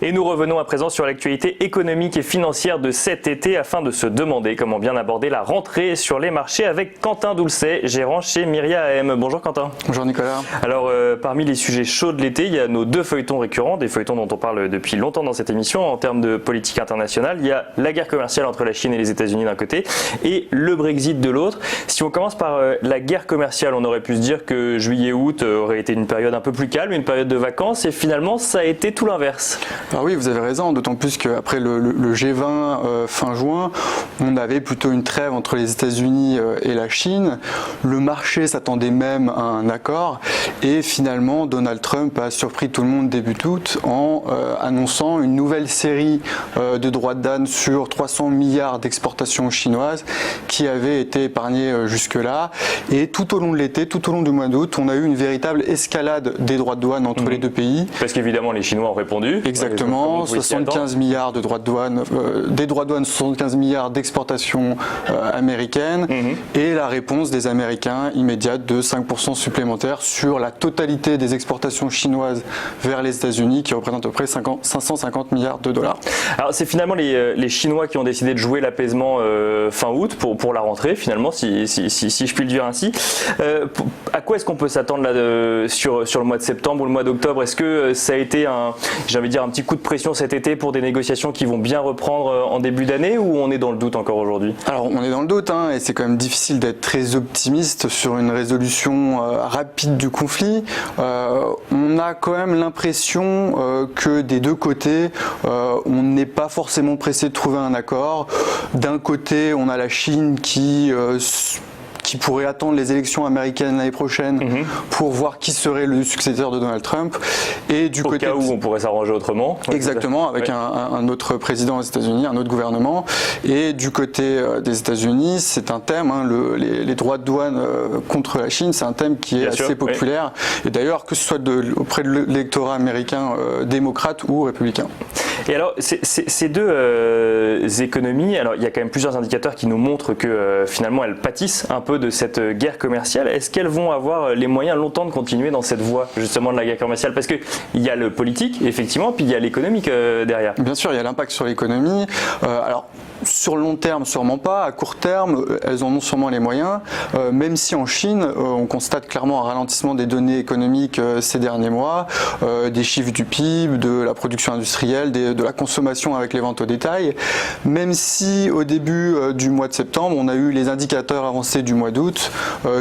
Et nous revenons à présent sur l'actualité économique et financière de cet été afin de se demander comment bien aborder la rentrée sur les marchés avec Quentin Doulcet, gérant chez Myria AM. Bonjour Quentin. Bonjour Nicolas. Alors parmi les sujets chauds de l'été, il y a nos deux feuilletons récurrents, des feuilletons dont on parle depuis longtemps dans cette émission en termes de politique internationale. Il y a la guerre commerciale entre la Chine et les États-Unis d'un côté et le Brexit de l'autre. Si on commence par la guerre commerciale, on aurait pu se dire que juillet-août aurait été une période un peu plus calme, une période de vacances, et finalement ça a été tout l'inverse. Alors oui, vous avez raison, d'autant plus qu'après le G20 fin juin, on avait plutôt une trêve entre les États-Unis et la Chine. Le marché s'attendait même à un accord et finalement Donald Trump a surpris tout le monde début août en annonçant une nouvelle série de droits de douane sur 300 milliards d'exportations chinoises qui avaient été épargnées jusque-là. Et tout au long de l'été, tout au long du mois d'août, on a eu une véritable escalade des droits de douane entre les deux pays. Parce qu'évidemment les Chinois ont répondu. Exactement, 75 milliards de droits de douane, des droits de douane, 75 milliards d'exportations américaines et la réponse des Américains immédiate de 5% supplémentaires sur la totalité des exportations chinoises vers les États-Unis qui représentent à peu près 550 milliards de dollars. Alors c'est finalement les Chinois qui ont décidé de jouer l'apaisement fin août pour la rentrée finalement, si je puis le dire ainsi. À quoi est-ce qu'on peut s'attendre là sur le mois de septembre ou le mois d'octobre? Est-ce que ça a été un petit coup de pression cet été pour des négociations qui vont bien reprendre en début d'année, ou on est dans le doute encore aujourd'hui? Alors on est dans le doute et c'est quand même difficile d'être très optimiste sur une résolution rapide du conflit. On a quand même l'impression que des deux côtés on n'est pas forcément pressé de trouver un accord. D'un côté on a la Chine qui pourrait attendre les élections américaines l'année prochaine pour voir qui serait le successeur de Donald Trump. Et du côté cas où on pourrait s'arranger autrement. Exactement, avec un autre président aux États-Unis, un autre gouvernement. Et du côté des États-Unis, c'est un thème, les droits de douane contre la Chine, c'est un thème qui est assez populaire. Et d'ailleurs, que ce soit auprès de l'électorat américain démocrate ou républicain. Et alors, ces deux économies, alors il y a quand même plusieurs indicateurs qui nous montrent que finalement elles pâtissent un peu de cette guerre commerciale. Est-ce qu'elles vont avoir les moyens longtemps de continuer dans cette voie justement de la guerre commerciale? Parce qu'il y a le politique, effectivement, puis il y a l'économique derrière. Bien sûr, il y a l'impact sur l'économie. Alors, sur le long terme, sûrement pas. À court terme, elles en ont sûrement les moyens. Même si en Chine, on constate clairement un ralentissement des données économiques ces derniers mois, des chiffres du PIB, de la production industrielle, de la consommation avec les ventes au détail. Même si au début du mois de septembre, on a eu les indicateurs avancés du mois d'août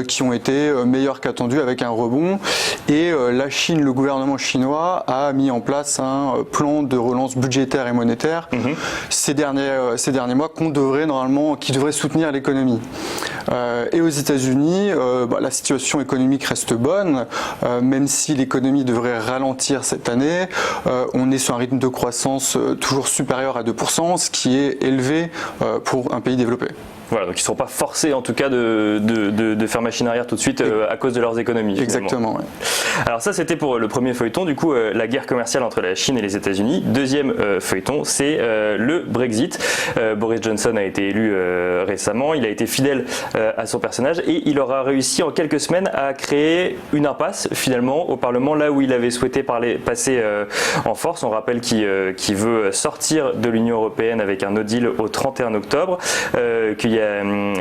qui ont été meilleurs qu'attendus avec un rebond. Et la Chine, le gouvernement chinois a mis en place un plan de relance budgétaire et monétaire ces derniers mois qui devrait soutenir l'économie. Et aux États-Unis, la situation économique reste bonne, même si l'économie devrait ralentir cette année. On est sur un rythme de croissance toujours supérieur à 2%, ce qui est élevé pour un pays développé. Voilà, donc ils ne seront pas forcés en tout cas de faire machine arrière tout de suite à cause de leurs économies. Exactement. Ouais. Alors ça c'était pour le premier feuilleton, du coup la guerre commerciale entre la Chine et les États-Unis. Deuxième feuilleton, c'est le Brexit. Boris Johnson a été élu récemment, il a été fidèle à son personnage et il aura réussi en quelques semaines à créer une impasse finalement au Parlement, là où il avait souhaité passer en force. On rappelle qu'il veut sortir de l'Union européenne avec un no deal au 31 octobre,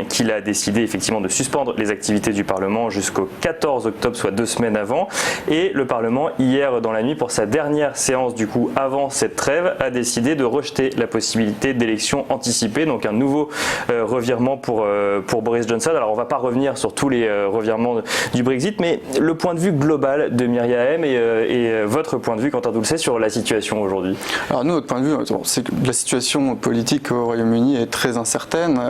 qu'il a décidé effectivement de suspendre les activités du Parlement jusqu'au 14 octobre, soit 2 semaines avant. Et le Parlement, hier dans la nuit, pour sa dernière séance du coup avant cette trêve, a décidé de rejeter la possibilité d'élections anticipées, donc un nouveau revirement pour Boris Johnson. Alors on ne va pas revenir sur tous les revirements du Brexit, mais le point de vue global de Myria AM et votre point de vue, Quentin Doulcet, sur la situation aujourd'hui. Alors nous, notre point de vue, c'est que la situation politique au Royaume-Uni est très incertaine.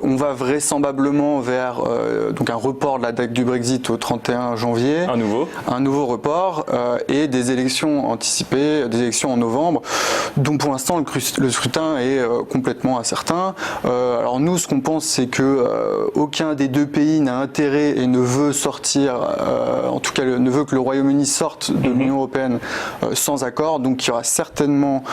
On va vraisemblablement vers donc un report de la date du Brexit au 31 janvier. Un nouveau report et des élections anticipées, des élections en novembre, dont pour l'instant le scrutin est complètement incertain. Alors nous, ce qu'on pense, c'est que aucun des deux pays n'a intérêt et ne veut sortir, en tout cas ne veut que le Royaume-Uni sorte de l'Union européenne sans accord. Donc il y aura certainement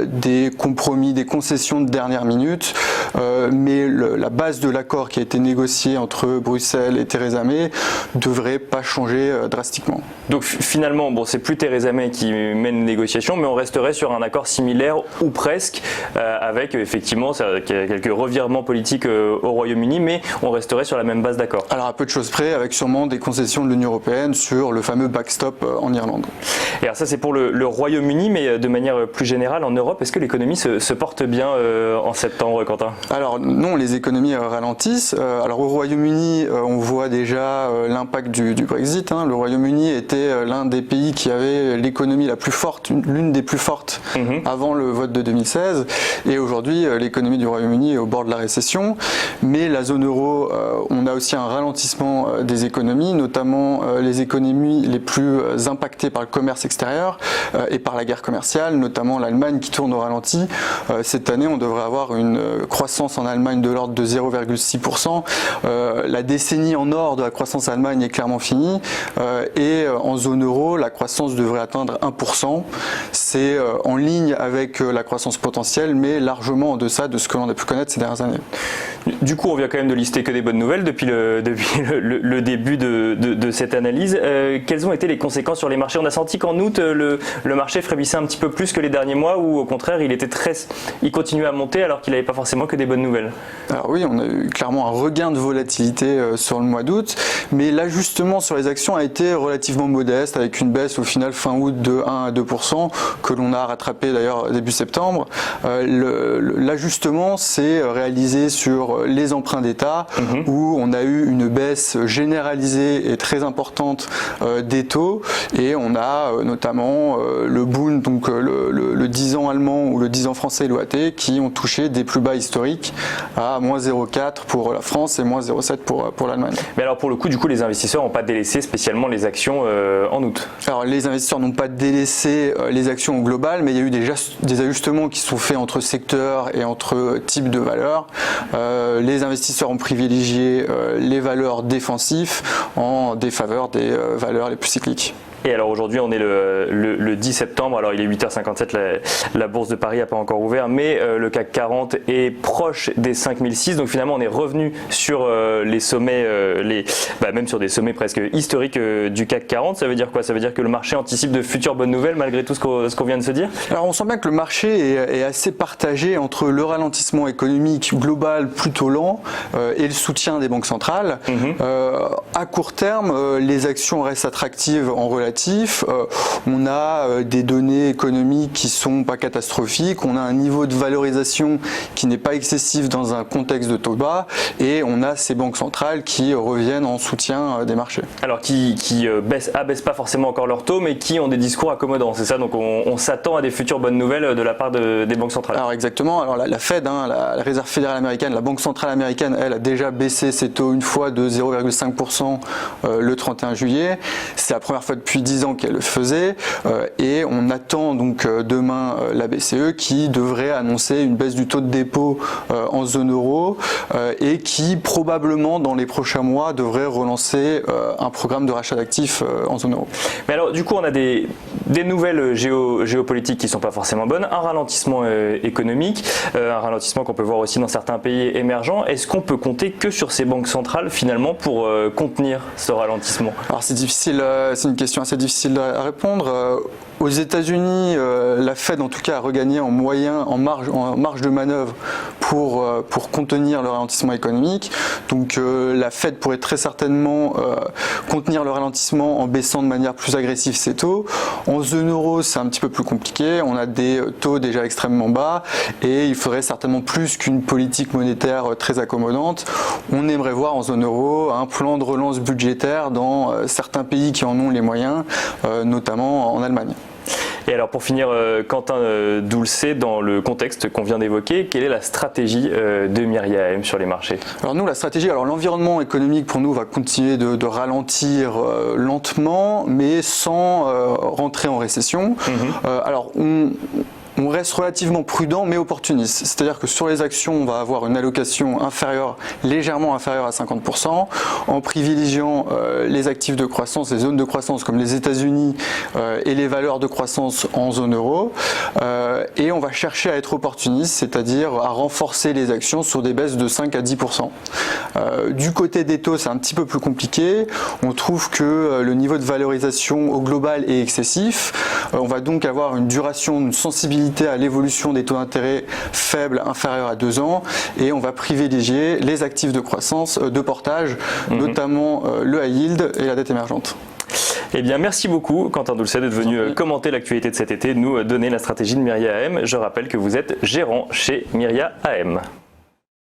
des compromis, des concessions de dernière minute. mais la base de l'accord qui a été négocié entre Bruxelles et Theresa May devrait pas changer drastiquement. Donc finalement, bon, c'est plus Theresa May qui mène les négociations, mais on resterait sur un accord similaire ou presque, avec effectivement quelques revirements politiques au Royaume-Uni, mais on resterait sur la même base d'accord. Alors à peu de choses près, avec sûrement des concessions de l'Union européenne sur le fameux backstop en Irlande. Et alors ça c'est pour le Royaume-Uni, mais de manière plus générale en Europe, est-ce que l'économie se porte bien en septembre, Quentin? Alors non, les économies ralentissent. Alors au Royaume-Uni, on voit déjà l'impact du Brexit. Le Royaume-Uni était l'un des pays qui avait l'économie la plus forte, l'une des plus fortes avant le vote de 2016. Et aujourd'hui, l'économie du Royaume-Uni est au bord de la récession. Mais la zone euro, on a aussi un ralentissement des économies, notamment les économies les plus impactées par le commerce extérieur et par la guerre commerciale, notamment l'Allemagne qui tourne au ralenti. Cette année, on devrait avoir une croissance en Allemagne de l'ordre de 0,6%. La décennie en or de la croissance allemande est clairement finie. Et en zone euro, la croissance devrait atteindre 1%. C'est en ligne avec la croissance potentielle, mais largement en deçà de ce que l'on a pu connaître ces dernières années. Du coup, on vient quand même de lister que des bonnes nouvelles depuis le début de cette analyse. Quelles ont été les conséquences sur les marchés? On a senti qu'en août, le marché frémissait un petit peu plus que les derniers mois, ou au contraire, il continuait à monter alors qu'il n'avait pas forcément que des bonnes nouvelles. Alors oui, on a eu clairement un regain de volatilité sur le mois d'août, mais l'ajustement sur les actions a été relativement modeste, avec une baisse au final fin août de 1 à 2%, que l'on a rattrapé d'ailleurs début septembre. L'ajustement s'est réalisé sur les emprunts d'État, où on a eu une baisse généralisée et très importante des taux, et on a notamment le Bund, donc le 10 ans allemand ou le 10 ans français l'OAT, qui ont touché des plus bas historiques à moins 0,4 pour la France et moins 0,7 pour l'Allemagne. Mais alors pour le coup, les investisseurs n'ont pas délaissé spécialement les actions en août. Alors les investisseurs n'ont pas délaissé les actions au global, mais il y a eu des ajustements qui sont faits entre secteurs et entre types de valeurs. Les investisseurs ont privilégié les valeurs défensives en défaveur des valeurs les plus cycliques. Et alors aujourd'hui, on est le 10 septembre, alors il est 8h57, la bourse de Paris n'a pas encore ouvert, mais le CAC 40 est proche des 5006, donc finalement on est revenu sur les sommets, même sur des sommets presque historiques du CAC 40. Ça veut dire quoi? Ça veut dire que le marché anticipe de futures bonnes nouvelles malgré tout ce qu'on vient de se dire? Alors on sent bien que le marché est assez partagé entre le ralentissement économique global plutôt lent et le soutien des banques centrales. À court terme, les actions restent attractives en relatif. On a des données économiques qui sont pas catastrophiques, on a un niveau de valorisation qui n'est pas excessif dans un contexte de taux bas, et on a ces banques centrales qui reviennent en soutien des marchés. Alors qui abaissent pas forcément encore leur taux, mais qui ont des discours accommodants, c'est ça? Donc on s'attend à des futures bonnes nouvelles de la part des banques centrales. Alors exactement, alors la Fed, la Réserve fédérale américaine, la Banque centrale américaine, elle a déjà baissé ses taux une fois de 0,5% le 31 juillet. C'est la première fois depuis 10 ans qu'elle le faisait, et on attend donc demain la BCE qui devrait annoncer une baisse du taux de dépôt en zone euro, et qui probablement dans les prochains mois devrait relancer un programme de rachat d'actifs en zone euro. Mais alors du coup on a des nouvelles géopolitiques qui ne sont pas forcément bonnes, un ralentissement économique, un ralentissement qu'on peut voir aussi dans certains pays émergents. Est-ce qu'on peut compter que sur ces banques centrales finalement pour contenir ce ralentissement? Alors c'est difficile, c'est une question assez difficile à répondre. Aux États-Unis, la Fed en tout cas a regagné en marge de manœuvre pour contenir le ralentissement économique. Donc la Fed pourrait très certainement contenir le ralentissement en baissant de manière plus agressive ses taux. En zone euro, c'est un petit peu plus compliqué. On a des taux déjà extrêmement bas et il faudrait certainement plus qu'une politique monétaire très accommodante. On aimerait voir en zone euro un plan de relance budgétaire dans certains pays qui en ont les moyens, notamment en Allemagne. Et alors pour finir, Quentin Doulcet, dans le contexte qu'on vient d'évoquer, quelle est la stratégie de Miriam sur les marchés? Alors nous, l'environnement économique pour nous va continuer de ralentir lentement, mais sans rentrer en récession. Alors on reste relativement prudent mais opportuniste. C'est-à-dire que sur les actions, on va avoir une allocation légèrement inférieure à 50%, en privilégiant les actifs de croissance, les zones de croissance comme les États-Unis et les valeurs de croissance en zone euro. Et on va chercher à être opportuniste, c'est-à-dire à renforcer les actions sur des baisses de 5 à 10%. Du côté des taux, c'est un petit peu plus compliqué. On trouve que le niveau de valorisation au global est excessif. On va donc avoir une duration, une sensibilité à l'évolution des taux d'intérêt faibles, inférieurs à 2 ans, et on va privilégier les actifs de croissance de portage, notamment le high yield et la dette émergente. Eh bien, merci beaucoup, Quentin Doulcet, d'être venu commenter l'actualité de cet été, nous donner la stratégie de Myria AM. Je rappelle que vous êtes gérant chez Myria AM.